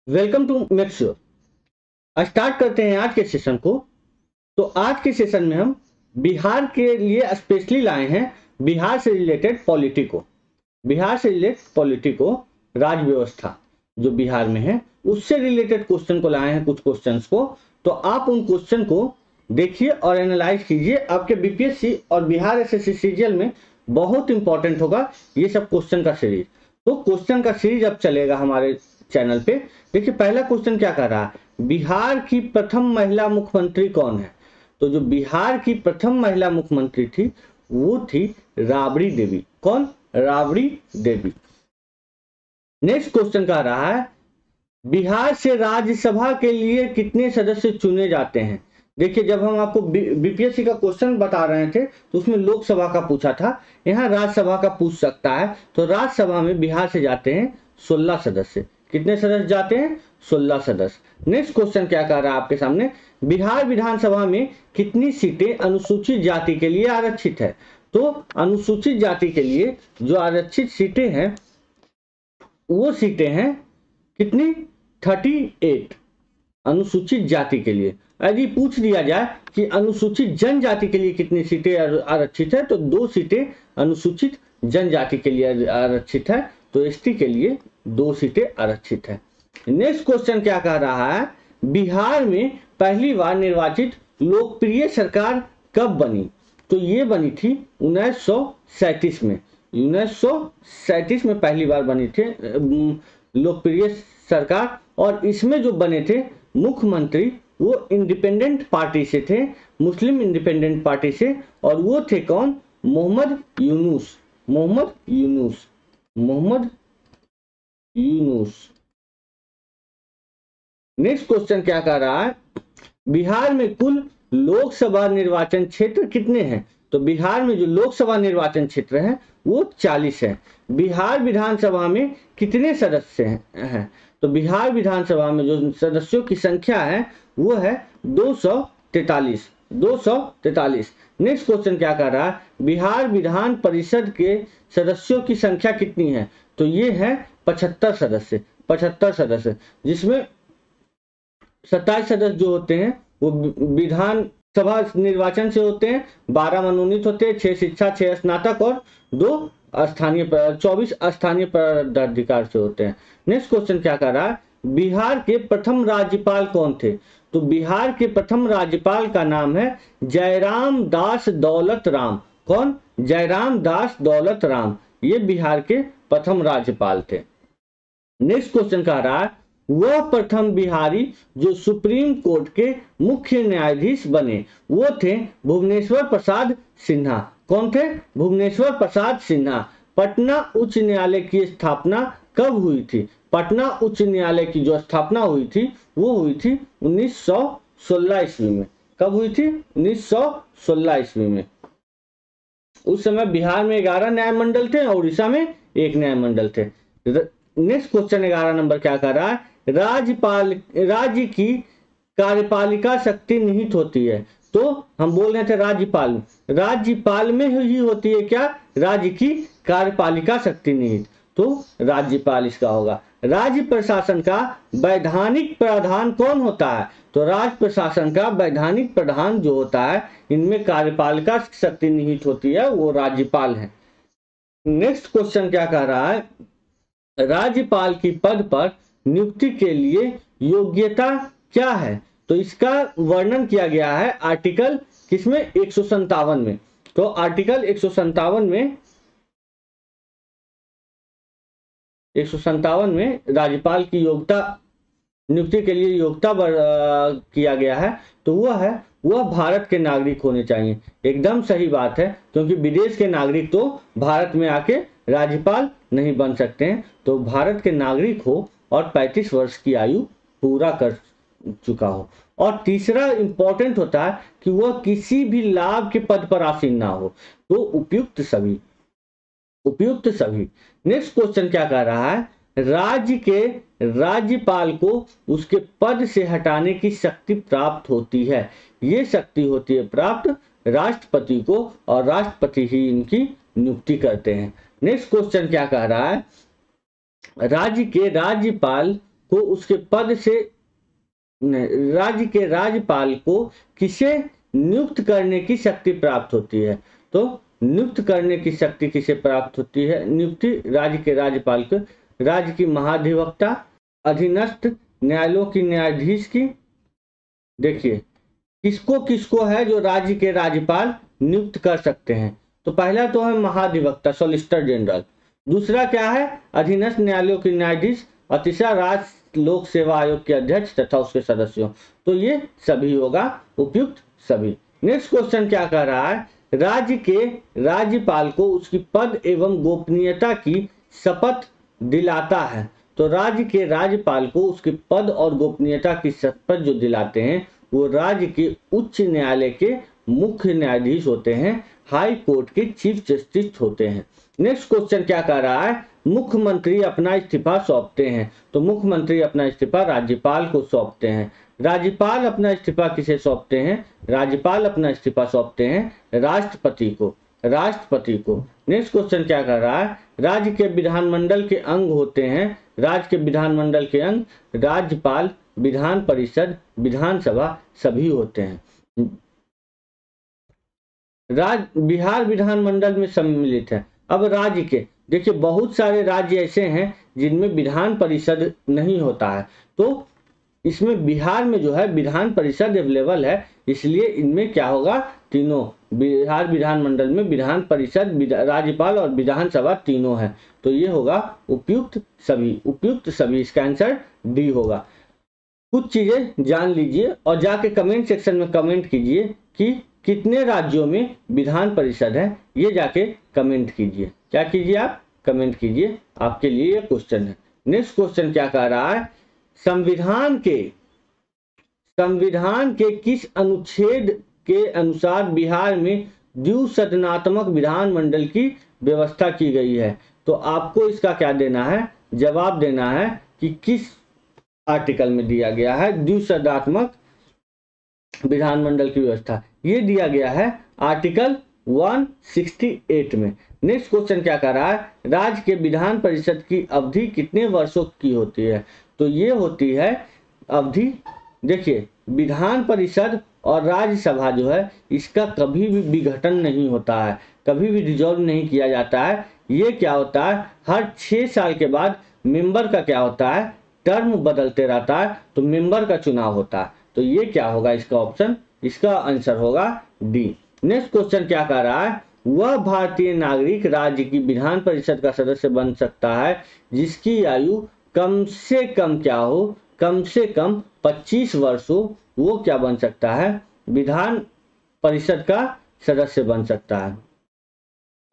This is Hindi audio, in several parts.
Welcome to make sure. Start करते हैं आज के सेशन को। तो आज के सेशन में हम बिहार के लिए स्पेशली लाए हैं बिहार से रिलेटेड पॉलिटिको। बिहार से रिलेटेड पॉलिटिको, राज व्यवस्था जो बिहार में है उससे रिलेटेड क्वेश्चन को लाए हैं, कुछ क्वेश्चंस को। तो आप उन क्वेश्चन को देखिए और एनालाइज कीजिए। आपके बीपीएससी और बिहार एसएससी सीजीएल में बहुत इंपॉर्टेंट होगा ये सब क्वेश्चन का सीरीज। तो क्वेश्चन का सीरीज अब चलेगा हमारे चैनल पे। देखिए पहला क्वेश्चन क्या कर रहा है, बिहार की प्रथम महिला मुख्यमंत्री कौन है। तो जो बिहार की प्रथम महिला मुख्यमंत्री थी वो थी राबड़ी देवी। कौन? राबड़ी देवी। नेक्स्ट क्वेश्चन कह रहा है बिहार से राज्यसभा के लिए कितने सदस्य चुने जाते हैं। देखिए जब हम आपको बीपीएससी का क्वेश्चन बता रहे थे तो उसमें लोकसभा का पूछा था, यहाँ राज्यसभा का पूछ सकता है। तो राज्यसभा में बिहार से जाते हैं 16 सदस्य। कितने सदस्य जाते हैं? 16 सदस्य। नेक्स्ट क्वेश्चन क्या कह रहा है आपके सामने, बिहार विधानसभा में कितनी सीटें अनुसूचित जाति के लिए आरक्षित है। तो अनुसूचित जाति के लिए जो आरक्षित सीटें हैं वो सीटें हैं कितनी? 38 अनुसूचित जाति के लिए। यदि पूछ दिया जाए कि अनुसूचित जनजाति के लिए कितनी सीटें आरक्षित है तो 2 सीटें अनुसूचित जनजाति के लिए आरक्षित है। तो एसटी के लिए 2 सीटें आरक्षित है। नेक्स्ट क्वेश्चन क्या कह रहा है, बिहार में पहली बार निर्वाचित लोकप्रिय सरकार कब बनी। तो ये बनी थी 1937 में। 1937 में पहली बार बनी थी लोकप्रिय सरकार। और इसमें जो बने थे मुख्यमंत्री वो इंडिपेंडेंट पार्टी से थे, मुस्लिम इंडिपेंडेंट पार्टी से। और वो थे कौन? मोहम्मद यूनुस। मोहम्मद यूनुस। मोहम्मद यूनुस। नेक्स्ट क्वेश्चन क्या कह रहा है, बिहार में कुल लोकसभा निर्वाचन क्षेत्र कितने हैं। तो बिहार में जो लोकसभा निर्वाचन क्षेत्र है वो 40 है। बिहार विधानसभा में कितने सदस्य हैं? तो बिहार विधानसभा में जो सदस्यों की संख्या है वो है 243। 243। नेक्स्ट क्वेश्चन क्या कर रहा है, बिहार विधान परिषद के सदस्यों की संख्या कितनी है। तो ये है 75 सदस्य। 75 सदस्य जिसमें 27 सदस्य जो होते हैं वो विधान सभा निर्वाचन से होते हैं, 12 मनोनीत होते हैं, 6 शिक्षा, 6 स्नातक और 2 स्थानीय 24 स्थानीय पदाधिकार से होते हैं। नेक्स्ट क्वेश्चन क्या कर रहा है, बिहार के प्रथम राज्यपाल कौन थे। तो बिहार के प्रथम राज्यपाल का नाम है जयराम दास दौलत राम। कौन? जयराम दास दौलत राम। ये बिहार के प्रथम राज्यपाल थे। नेक्स्ट क्वेश्चन कह रहा है वह प्रथम बिहारी जो सुप्रीम कोर्ट के मुख्य न्यायाधीश बने वो थे भुवनेश्वर प्रसाद सिन्हा। कौन थे? भुवनेश्वर प्रसाद सिन्हा। पटना उच्च न्यायालय की स्थापना कब हुई थी। पटना उच्च न्यायालय की जो स्थापना हुई थी वो हुई थी 1916 ईस्वी में। कब हुई थी? 1916 ईस्वी में। उस समय बिहार में 11 न्यायमंडल थे और उड़ीसा में 1 न्यायमंडल थे। नेक्स्ट क्वेश्चन 11 नंबर क्या कर रहा है, राज्य की कार्यपालिका शक्ति निहित होती है। तो हम बोल रहे थे राज्यपाल में ही होती है क्या? राज्य की कार्यपालिका शक्ति निहित। तो राज्यपाल इसका होगा। राज्य प्रशासन का वैधानिक प्रधान कौन होता है। तो राज्य प्रशासन का वैधानिक प्रधान जो होता है इनमें कार्यपालिका शक्ति निहित होती है वो राज्यपाल है। नेक्स्ट क्वेश्चन क्या कह रहा है, राज्यपाल की पद पर नियुक्ति के लिए योग्यता क्या है। तो इसका वर्णन किया गया है आर्टिकल किसमें? 157 में। तो आर्टिकल 157 में राज्यपाल की योग्यता नियुक्ति के लिए योग्यता किया गया है। तो वह भारत के नागरिक होने चाहिए। एकदम सही बात है, क्योंकि विदेश के नागरिक तो भारत में आके राज्यपाल नहीं बन सकते हैं। तो भारत के नागरिक हो और 35 वर्ष की आयु पूरा कर चुका हो। और तीसरा इंपॉर्टेंट होता है कि वह किसी भी लाभ के पद पर आसीन ना हो। तो उपयुक्त सभी। नेक्स्ट क्वेश्चन क्या कह रहा है, राज्य के राज्यपाल को उसके पद से हटाने की शक्ति प्राप्त होती है। ये शक्ति होती है प्राप्त राष्ट्रपति को और राष्ट्रपति ही इनकी नियुक्ति करते हैं। नेक्स्ट क्वेश्चन क्या कह रहा है, राज्य के राज्यपाल को उसके पद से राज्य के राज्यपाल को किसे नियुक्त करने की शक्ति प्राप्त होती है? तो नियुक्त करने की शक्ति किसे प्राप्त होती है? नियुक्ति राज्य के राज्यपाल को, राज्य की महाधिवक्ता, अधीनस्थ न्यायालयों की न्यायाधीश की। देखिए किसको किसको है जो राज्य के राज्यपाल नियुक्त कर सकते हैं? तो पहला तो है महाधिवक्ता, सॉलिसिटर जनरल। दूसरा क्या है? अधीनस्थ न्यायालयों के न्यायाधीश। और तीसरा राज्य लोक सेवा आयोग के अध्यक्ष तथा उसके सदस्यों। तो ये सभी होगा, उपयुक्त सभी। नेक्स्ट क्वेश्चन क्या कह रहा है? राज्य के राज्यपाल को उसकी पद एवं गोपनीयता की शपथ दिलाता है। तो राज्य के राज्यपाल को उसके पद और गोपनीयता की शपथ जो दिलाते हैं वो राज्य के उच्च न्यायालय के मुख्य न्यायाधीश होते हैं, हाई कोर्ट के चीफ जस्टिस होते हैं। नेक्स्ट क्वेश्चन क्या कह रहा है? मुख्यमंत्री अपना इस्तीफा सौंपते हैं। तो मुख्यमंत्री अपना इस्तीफा राज्यपाल को सौंपते हैं। राज्यपाल अपना इस्तीफा किसे सौंपते हैं? राज्यपाल अपना इस्तीफा सौंपते हैं राष्ट्रपति को, राष्ट्रपति को। नेक्स्ट क्वेश्चन क्या कर रहा है? राज्य के विधानमंडल के अंग होते हैं, राज्य के विधानमंडल के अंग राज्यपाल, विधान परिषद, विधानसभा सभी होते हैं। बिहार विधानमंडल में सम्मिलित है। अब राज्य के देखिए बहुत सारे राज्य ऐसे हैं जिनमें विधान परिषद नहीं होता है, तो इसमें बिहार में जो है विधान परिषद अवेलेबल है, इसलिए इनमें क्या होगा? तीनों बिहार विधानमंडल में विधान परिषद, राज्यपाल और विधानसभा तीनों है। तो ये होगा उपयुक्त सभी, उपयुक्त सभी। इसका आंसर डी होगा। कुछ चीजें जान लीजिए और जाके कमेंट सेक्शन में कमेंट कीजिए कि कितने राज्यों में विधान परिषद है, ये जाके कमेंट कीजिए। क्या कीजिए आप? कमेंट कीजिए, आपके लिए ये क्वेश्चन है। नेक्स्ट क्वेश्चन क्या कह रहा है? संविधान के किस अनुच्छेद के अनुसार बिहार में द्विसदनात्मक विधानमंडल की व्यवस्था की गई है? तो आपको इसका क्या देना है? जवाब देना है कि किस आर्टिकल में दिया गया है द्विसदनात्मक विधानमंडल की व्यवस्था। ये दिया गया है आर्टिकल 168 में। नेक्स्ट क्वेश्चन क्या कर रहा है? राज्य के विधान परिषद की अवधि कितने वर्षों की होती है? तो ये होती है अवधि, देखिए विधान परिषद और राज्यसभा जो है इसका कभी भी विघटन नहीं होता है, कभी भी डिजॉल्व नहीं किया जाता है। ये क्या होता है? हर 6 साल के बाद मेंबर का क्या होता है? टर्म बदलते रहता है, तो मेंबर का चुनाव होता है। तो ये क्या होगा इसका ऑप्शन? इसका आंसर होगा डी। नेक्स्ट क्वेश्चन क्या कह रहा है? वह भारतीय नागरिक राज्य की विधान परिषद का सदस्य बन सकता है जिसकी आयु कम से कम क्या हो? कम से कम 25 वर्ष हो, वो क्या बन सकता है? विधान परिषद का सदस्य बन सकता है।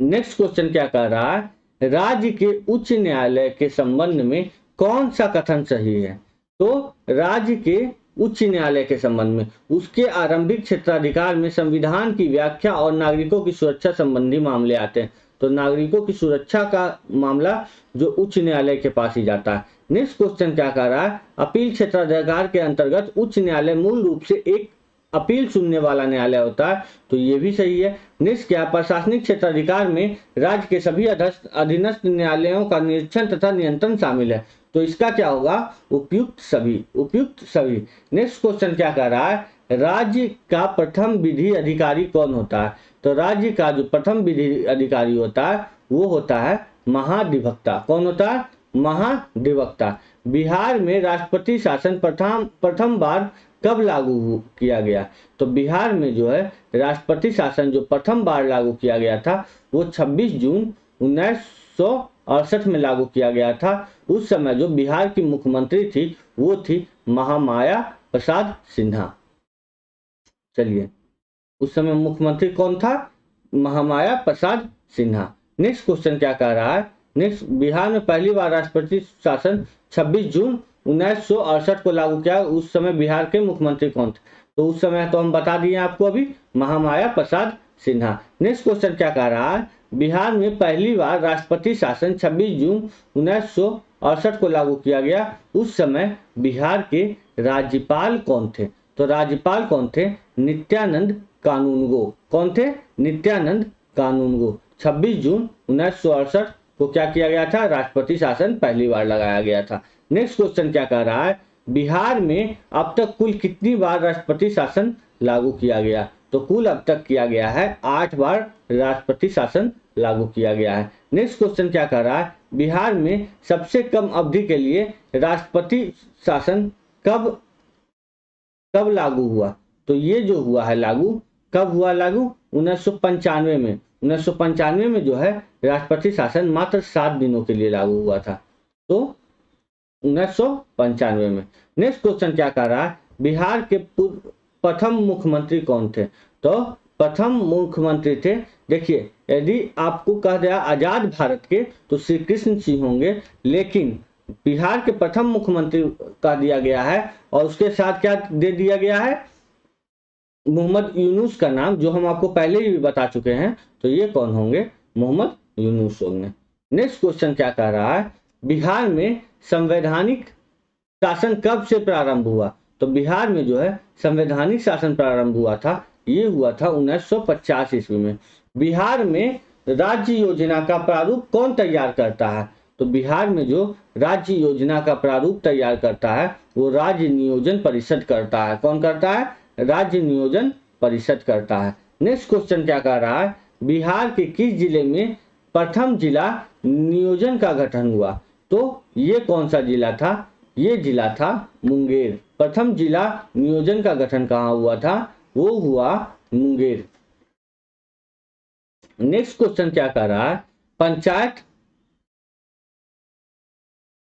नेक्स्ट क्वेश्चन क्या कह रहा है? राज्य के उच्च न्यायालय के संबंध में कौन सा कथन सही है? तो राज्य के उच्च न्यायालय के संबंध में उसके आरंभिक क्षेत्राधिकार में संविधान की व्याख्या और नागरिकों की सुरक्षा संबंधी मामले आते हैं। तो नागरिकों की सुरक्षा का मामला जो उच्च न्यायालय के पास ही जाता है। नेक्स्ट क्वेश्चन क्या कह रहा है? अपील क्षेत्राधिकार के अंतर्गत उच्च न्यायालय मूल रूप से एक अपील सुनने वाला न्यायालय होता है। तो ये भी सही है। नेक्स्ट क्या? प्रशासनिक क्षेत्राधिकार में राज्य के सभी अधीनस्थ न्यायालयों का निरीक्षण तथा नियंत्रण शामिल है। तो इसका क्या होगा? उपयुक्त सभी, उपयुक्त सभी। नेक्स्ट क्वेश्चन क्या कह रहा है? राज्य का प्रथम विधि अधिकारी कौन होता है? तो राज्य का जो प्रथम विधि अधिकारी होता है वो होता है महाधिवक्ता। कौन होता है? महाधिवक्ता। बिहार में राष्ट्रपति शासन प्रथम बार कब लागू किया गया? तो बिहार में जो है राष्ट्रपति शासन जो प्रथम बार लागू किया गया था वो 26 जून 1968 में लागू किया गया था। उस समय जो बिहार की मुख्यमंत्री थी वो थी महामाया प्रसाद सिन्हा। चलिए, उस समय मुख्यमंत्री कौन था? महामाया प्रसाद सिन्हा। नेक्स्ट क्वेश्चन क्या कह रहा है? नेक्स्ट, बिहार में पहली बार राष्ट्रपति शासन 26 जून 1968 को लागू किया। उस समय बिहार के मुख्यमंत्री कौन थे? तो उस समय तो हम बता दिए आपको अभी, महामाया प्रसाद सिन्हा। नेक्स्ट क्वेश्चन क्या कह रहा है? बिहार में पहली बार राष्ट्रपति शासन 26 जून 1968 को लागू किया गया। उस समय बिहार के राज्यपाल कौन थे? तो राज्यपाल कौन थे? नित्यानंद कानूनगो। कौन थे? नित्यानंद कानूनगो। 26 जून 1968 को क्या किया गया था? राष्ट्रपति शासन पहली बार लगाया गया था। नेक्स्ट क्वेश्चन क्या कह रहा है, बिहार में अब तक कुल कितनी बार राष्ट्रपति शासन लागू किया गया? तो कुल अब तक किया गया है 8 बार राष्ट्रपति शासन लागू किया गया है। नेक्स्ट क्वेश्चन क्या कह रहा है, बिहार में सबसे कम अवधि के लिए राष्ट्रपति शासन कब लागू हुआ? तो ये जो हुआ है लागू, कब हुआ लागू? 1995 में। 1995 में जो है राष्ट्रपति शासन मात्र 7 दिनों के लिए लागू हुआ था, तो 1995 में। नेक्स्ट क्वेश्चन क्या कह रहा है, बिहार के प्रथम मुख्यमंत्री कौन थे? तो प्रथम मुख्यमंत्री थे, देखिए यदि आपको कह दिया आजाद भारत के तो श्री कृष्ण सिंह होंगे, लेकिन बिहार के प्रथम मुख्यमंत्री कह दिया गया है और उसके साथ क्या दे दिया गया है, मोहम्मद यूनुस का नाम, जो हम आपको पहले ही बता चुके हैं। तो ये कौन होंगे? मोहम्मद यूनुस होंगे। नेक्स्ट क्वेश्चन क्या कह रहा है, बिहार में संवैधानिक शासन कब से प्रारंभ हुआ? तो बिहार में जो है संवैधानिक शासन प्रारंभ हुआ था, ये हुआ था 1950 ईस्वी में। बिहार में राज्य योजना का प्रारूप कौन तैयार करता है? तो बिहार में जो राज्य योजना का प्रारूप तैयार करता है वो राज्य नियोजन परिषद करता है। कौन करता है? राज्य नियोजन परिषद करता है। नेक्स्ट क्वेश्चन क्या कह रहा है, बिहार के किस जिले में प्रथम जिला नियोजन का गठन हुआ? तो ये कौन सा जिला था? ये जिला था मुंगेर। प्रथम जिला नियोजन का गठन कहाँ हुआ था? वो हुआ मुंगेर। नेक्स्ट क्वेश्चन क्या कह रहा है,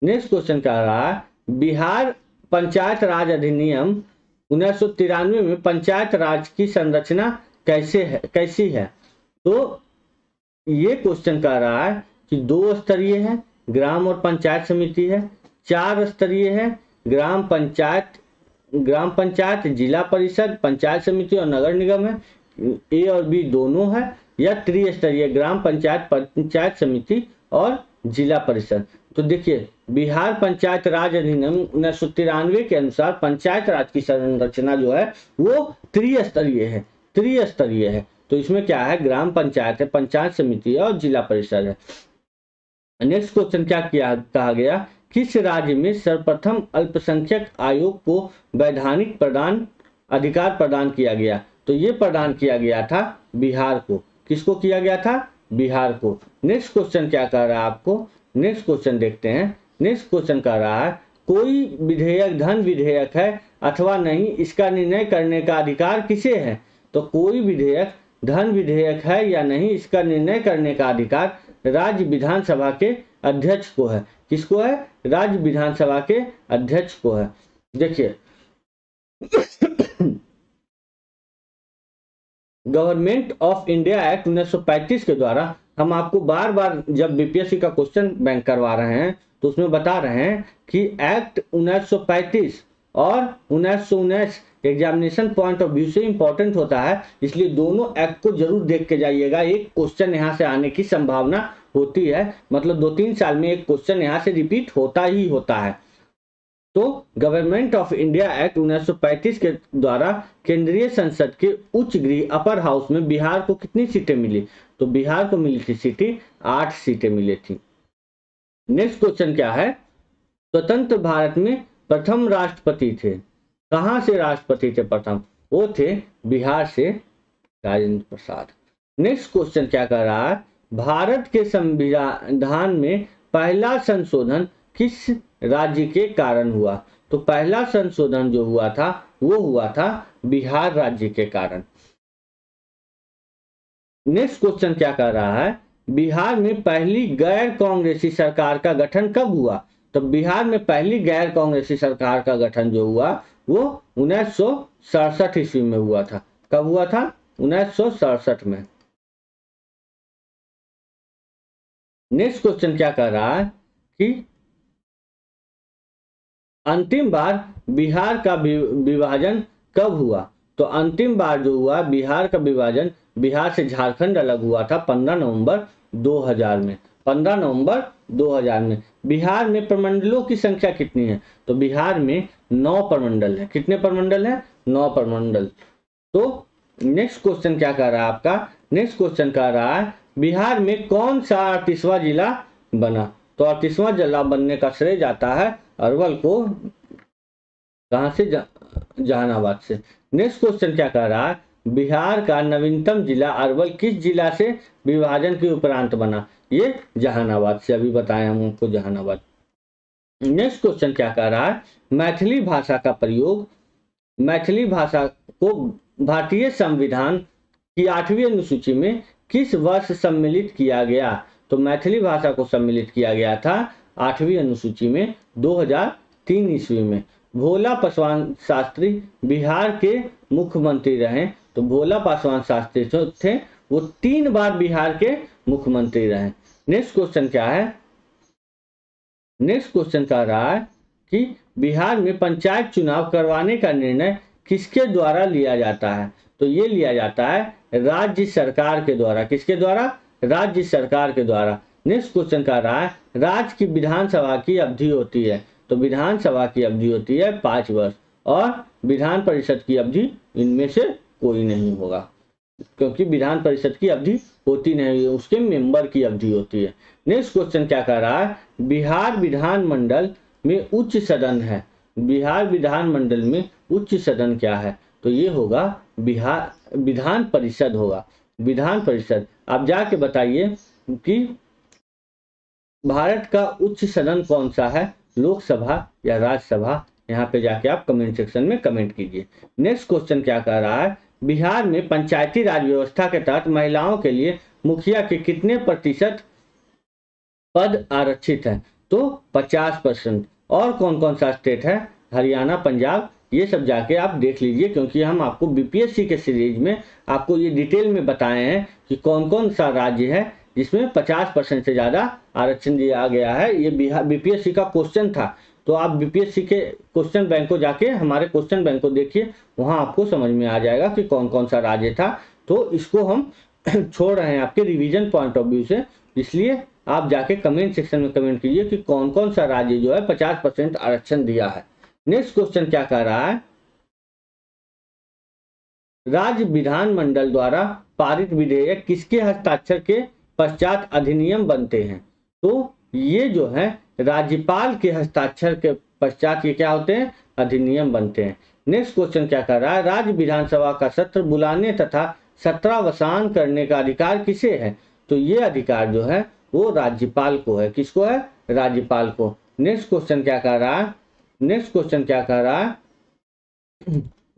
नेक्स्ट क्वेश्चन कह रहा है, बिहार पंचायत राज अधिनियम 1993 में पंचायत राज की संरचना कैसी है? तो ये क्वेश्चन कह रहा है कि 2 स्तरीय है, ग्राम और पंचायत समिति है, 4 स्तरीय है, ग्राम पंचायत, जिला परिषद, पंचायत समिति और नगर निगम है, ए और बी दोनों है, या त्रिस्तरीय ग्राम पंचायत, पंचायत समिति और जिला परिषद। तो देखिए बिहार पंचायत राज अधिनियम 1993 के अनुसार पंचायत राज की संरचना जो है वो त्रिस्तरीय है। तो इसमें क्या है, ग्राम पंचायत है, पंचायत समिति है और जिला परिषद है। नेक्स्ट क्वेश्चन क्या कहा गया, किस राज्य में सर्वप्रथम अल्पसंख्यक आयोग को वैधानिक अधिकार प्रदान किया गया? तो ये प्रदान किया गया था बिहार को। किसको किया गया था? बिहार को। नेक्स्ट क्वेश्चन क्या कह रहा है आपको, नेक्स्ट क्वेश्चन देखते हैं। नेक्स्ट क्वेश्चन कह रहा है, कोई विधेयक धन विधेयक है अथवा नहीं, इसका निर्णय करने का अधिकार किसे है? तो कोई विधेयक धन विधेयक है या नहीं, इसका निर्णय करने का अधिकार राज्य विधानसभा के अध्यक्ष को है। किसको है? राज्य विधानसभा के अध्यक्ष को है। देखिए गवर्नमेंट ऑफ इंडिया एक्ट 1935 के द्वारा हम आपको बार बार जब बीपीएससी का क्वेश्चन बैंक करवा रहे हैं तो उसमें बता रहे हैं कि एक्ट 1935 और 1919 एग्जामिनेशन पॉइंट ऑफ व्यू से इंपॉर्टेंट होता है, इसलिए दोनों एक्ट को जरूर देख के जाइएगा। एक क्वेश्चन यहाँ से आने की संभावना होती है, मतलब 2-3 साल में एक क्वेश्चन यहाँ से रिपीट होता ही होता है। तो गवर्नमेंट ऑफ इंडिया एक्ट 1935 के द्वारा केंद्रीय संसद के उच्च गृह अपर हाउस में बिहार को कितनी सीटें मिली? तो बिहार को मिली थी सीटें 8 सीटें मिली थी। नेक्स्ट क्वेश्चन क्या है, स्वतंत्र भारत में प्रथम राष्ट्रपति थे, कहां से राष्ट्रपति थे प्रथम? वो थे बिहार से राजेंद्र प्रसाद। नेक्स्ट क्वेश्चन क्या कर रहा है, भारत के संविधान में पहला संशोधन किस राज्य के कारण हुआ? तो पहला संशोधन जो हुआ था वो हुआ था बिहार राज्य के कारण। नेक्स्ट क्वेश्चन क्या कर रहा है, बिहार में पहली गैर कांग्रेसी सरकार का गठन कब हुआ? तो बिहार में पहली गैर कांग्रेसी सरकार का गठन जो हुआ वो 1967 ईस्वी में हुआ था। कब हुआ था? 1967 में। नेक्स्ट क्वेश्चन क्या कर रहा है कि अंतिम बार बिहार का विभाजन कब हुआ? तो अंतिम बार जो हुआ बिहार का विभाजन, बिहार से झारखंड अलग हुआ था 15 नवंबर 2000 में। 15 नवंबर 2000 में। बिहार में प्रमंडलों की संख्या कितनी है? तो बिहार में 9 प्रमंडल है। कितने प्रमंडल है? 9 प्रमंडल। तो नेक्स्ट क्वेश्चन क्या कह रहा है आपका, नेक्स्ट क्वेश्चन कह रहा है बिहार में कौन सा 38वां जिला बना? तो 38वां जिला बनने का श्रेय जाता है अरवल को कहाँ से? जहानाबाद से। नेक्स्ट क्वेश्चन क्या कह रहा है? बिहार का नवीनतम जिला अरवल किस जिला से विभाजन के उपरांत बना? ये जहानाबाद से, अभी बताएं हम उनको जहानाबाद। नेक्स्ट क्वेश्चन क्या कह रहा है? मैथिली भाषा का प्रयोग, मैथिली भाषा को भारतीय संविधान की 8वीं अनुसूची में किस वर्ष सम्मिलित किया गया? तो मैथिली भाषा को सम्मिलित किया गया था 8वीं अनुसूची में 2003 ईस्वी में। भोला पासवान शास्त्री बिहार के मुख्यमंत्री रहे, तो भोला पासवान शास्त्री जो थे वो 3 बार बिहार के मुख्यमंत्री रहे। नेक्स्ट क्वेश्चन क्या है? नेक्स्ट क्वेश्चन कह रहा है कि बिहार में पंचायत चुनाव करवाने का निर्णय किसके द्वारा लिया जाता है? तो ये लिया जाता है राज्य सरकार के द्वारा। किसके द्वारा? राज्य सरकार के द्वारा। नेक्स्ट क्वेश्चन कह रहा है राज्य की विधानसभा की अवधि होती है, तो विधानसभा की अवधि होती है 5 वर्ष, और विधान परिषद की अवधि इनमें से कोई नहीं होगा, क्योंकि विधान परिषद की अवधि होती नहीं है, उसके मेंबर की अवधि होती है। नेक्स्ट क्वेश्चन क्या कह रहा है? बिहार विधानमंडल में उच्च सदन है, बिहार विधानमंडल में उच्च सदन क्या है? तो ये होगा बिहार विधान परिषद होगा, विधान परिषद। आप जाके बताइए कि भारत का उच्च सदन कौन सा है, लोकसभा या राज्यसभा? यहाँ पे जाके आप कमेंट सेक्शन में कमेंट कीजिए। नेक्स्ट क्वेश्चन क्या कह रहा है? बिहार में पंचायती राज व्यवस्था के तहत महिलाओं के लिए मुखिया के कितने प्रतिशत पद आरक्षित हैं? तो 50%। और कौन कौन सा स्टेट है? हरियाणा, पंजाब, ये सब जाके आप देख लीजिए, क्योंकि हम आपको बीपीएससी के सीरीज में आपको ये डिटेल में बताए हैं कि कौन कौन सा राज्य है जिसमें 50% से ज्यादा आरक्षण दिया गया है। ये बिहार बीपीएससी का क्वेश्चन था, तो आप बीपीएससी के क्वेश्चन बैंक को जाके हमारे क्वेश्चन बैंक को देखिए, वहां आपको समझ में आ जाएगा कि कौन कौन सा राज्य था। तो इसको हम छोड़ रहे हैं आपके रिवीजन पॉइंट ऑफ व्यू से, इसलिए आप जाके कमेंट सेक्शन में कमेंट कीजिए कि कौन कौन सा राज्य जो है 50% आरक्षण दिया है। नेक्स्ट क्वेश्चन क्या कह रहा है? राज्य विधानमंडल द्वारा पारित विधेयक किसके हस्ताक्षर के पश्चात अधिनियम बनते हैं? तो ये जो है राज्यपाल के हस्ताक्षर के पश्चात ये क्या होते हैं? अधिनियम बनते हैं। नेक्स्ट क्वेश्चन क्या कर रहा है? राज्य विधानसभा का सत्र बुलाने तथा सत्रावसान करने का अधिकार किसे है? तो ये अधिकार जो है वो राज्यपाल को है। किसको है? राज्यपाल को। नेक्स्ट क्वेश्चन क्या कह रहा है? नेक्स्ट क्वेश्चन क्या कह रहा है?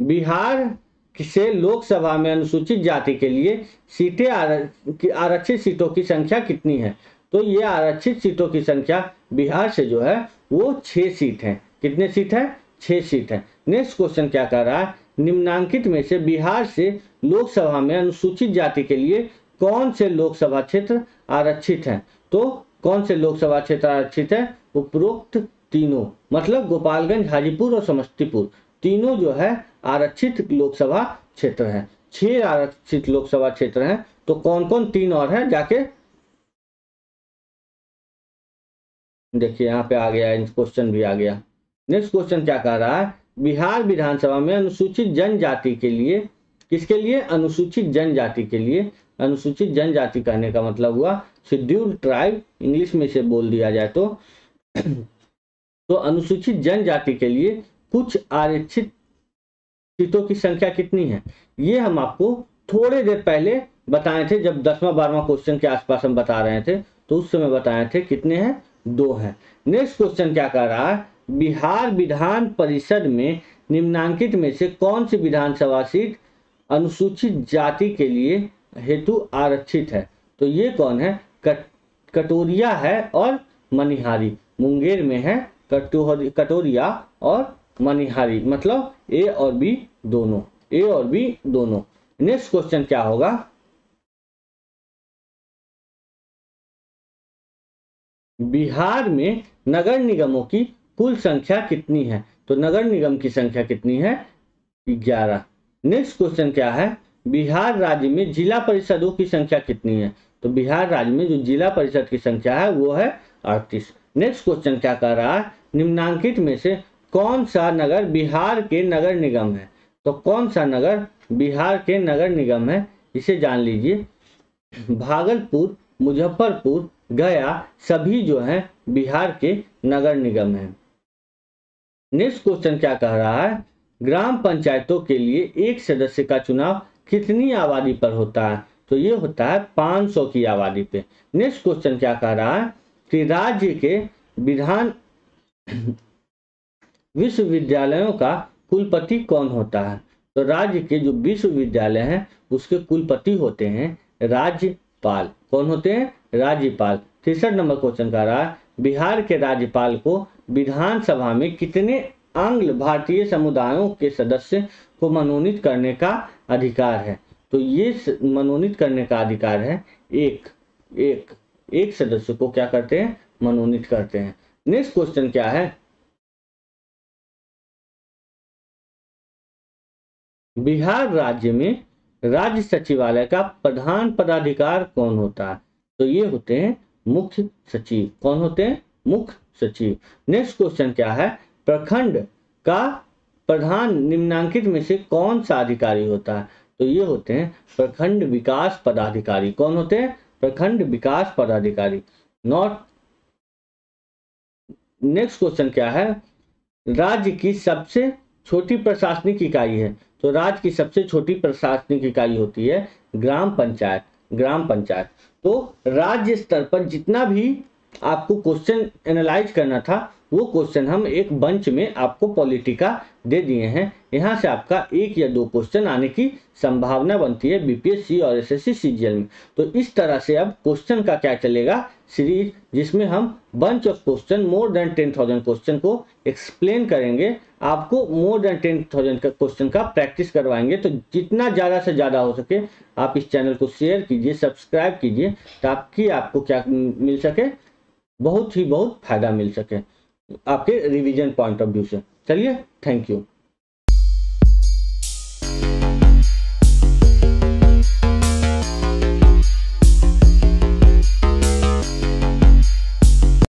बिहार से लोकसभा में अनुसूचित जाति के लिए सीटें आरक्षित सीटों की संख्या कितनी है? तो ये आरक्षित सीटों की संख्या बिहार से जो है वो 6 सीट है। कितने सीट है? 6 सीट है। नेक्स्ट क्वेश्चन क्या कह रहा है? निम्नांकित में से बिहार से लोकसभा में अनुसूचित जाति के लिए कौन से लोकसभा क्षेत्र आरक्षित हैं? तो कौन से लोकसभा क्षेत्र आरक्षित है? उपरोक्त तीनों, मतलब गोपालगंज, हाजीपुर और समस्तीपुर, तीनों जो है आरक्षित लोकसभा क्षेत्र है। 6 आरक्षित लोकसभा क्षेत्र हैं। तो कौन कौन 3 और है? जाके देखिए, यहाँ पे आ गया, क्वेश्चन भी आ गया। नेक्स्ट क्वेश्चन क्या कह रहा है? बिहार विधानसभा में अनुसूचित जनजाति के लिए, किसके लिए? अनुसूचित जनजाति के लिए। अनुसूचित जनजाति कहने का मतलब हुआ शेड्यूल्ड ट्राइब, इंग्लिश में से बोल दिया जाए तो अनुसूचित जनजाति के लिए कुछ आरक्षित सीटों की संख्या कितनी है? ये हम आपको थोड़े देर पहले बताए थे, जब 10वां 12वां क्वेश्चन के आसपास हम बता रहे थे, तो उस समय बताए थे। कितने हैं? 2 हैं। नेक्स्ट क्वेश्चन क्या कह रहा है? बिहार विधान परिषद में निम्नांकित में से कौन सी विधानसभा सीट अनुसूचित जाति के लिए हेतु आरक्षित है? तो ये कौन है? कटोरिया है और मनिहारी। मुंगेर में है कटोरिया और मनिहारी, मतलब ए और बी दोनों, ए और बी दोनों। नेक्स्ट क्वेश्चन क्या होगा? बिहार में नगर निगमों की कुल संख्या कितनी है? तो नगर निगम की संख्या कितनी है? 11। नेक्स्ट क्वेश्चन क्या है? बिहार राज्य में जिला परिषदों की संख्या कितनी है? तो बिहार राज्य में जो जिला परिषद की संख्या है वो है 38। नेक्स्ट क्वेश्चन क्या कर रहा है? निम्नांकित में से कौन सा नगर बिहार के नगर निगम है? तो कौन सा नगर बिहार के नगर निगम है, इसे जान लीजिए। भागलपुर, मुजफ्फरपुर, गया, सभी जो है बिहार के नगर निगम हैं। नेक्स्ट क्वेश्चन क्या कह रहा है, ग्राम पंचायतों के लिए एक सदस्य का चुनाव कितनी आबादी पर होता है? तो ये होता है 500 की आबादी पे। नेक्स्ट क्वेश्चन क्या कह रहा है कि राज्य के विधान विश्वविद्यालयों का कुलपति कौन होता है? तो राज्य के जो विश्वविद्यालय हैं उसके कुलपति होते हैं राज्यपाल। कौन होते हैं? राज्यपाल। 63 नंबर क्वेश्चन का रहा है, बिहार के राज्यपाल को विधानसभा में कितने आंग्ल भारतीय समुदायों के सदस्य को मनोनीत करने का अधिकार है? तो ये मनोनीत करने का अधिकार है एक सदस्य को क्या करते हैं? मनोनीत करते हैं। नेक्स्ट क्वेश्चन क्या है, बिहार राज्य में राज्य सचिवालय का प्रधान पदाधिकार कौन होता है? तो ये होते हैं मुख्य सचिव। कौन होते हैं? मुख्य सचिव। नेक्स्ट क्वेश्चन क्या है, प्रखंड का प्रधान निम्नांकित में से कौन सा अधिकारी होता है? तो ये होते हैं प्रखंड विकास पदाधिकारी। कौन होते हैं? प्रखंड विकास पदाधिकारी। नेक्स्ट क्वेश्चन क्या है, राज्य की सबसे छोटी प्रशासनिक इकाई है? तो राज्य की सबसे छोटी प्रशासनिक इकाई होती है ग्राम पंचायत। ग्राम पंचायत। तो राज्य स्तर पर जितना भी आपको क्वेश्चन एनालाइज करना था वो क्वेश्चन हम एक बंच में आपको पॉलिटिका दे दिए हैं। यहाँ से आपका 1 या 2 क्वेश्चन आने की संभावना बनती है बीपीएससी और एसएससी सीजीएल में। तो इस तरह से अब क्वेश्चन का क्या चलेगा, सीरीज, जिसमें हम bunch of question more than 10,000 question को एक्सप्लेन करेंगे, आपको मोर देन 10,000 का क्वेश्चन का प्रैक्टिस करवाएंगे। तो जितना ज़्यादा से ज़्यादा हो सके आप इस चैनल को शेयर कीजिए, सब्सक्राइब कीजिए, ताकि आपको क्या मिल सके, बहुत फायदा मिल सके आपके रिवीजन पॉइंट ऑफ व्यू से। चलिए, थैंक यू।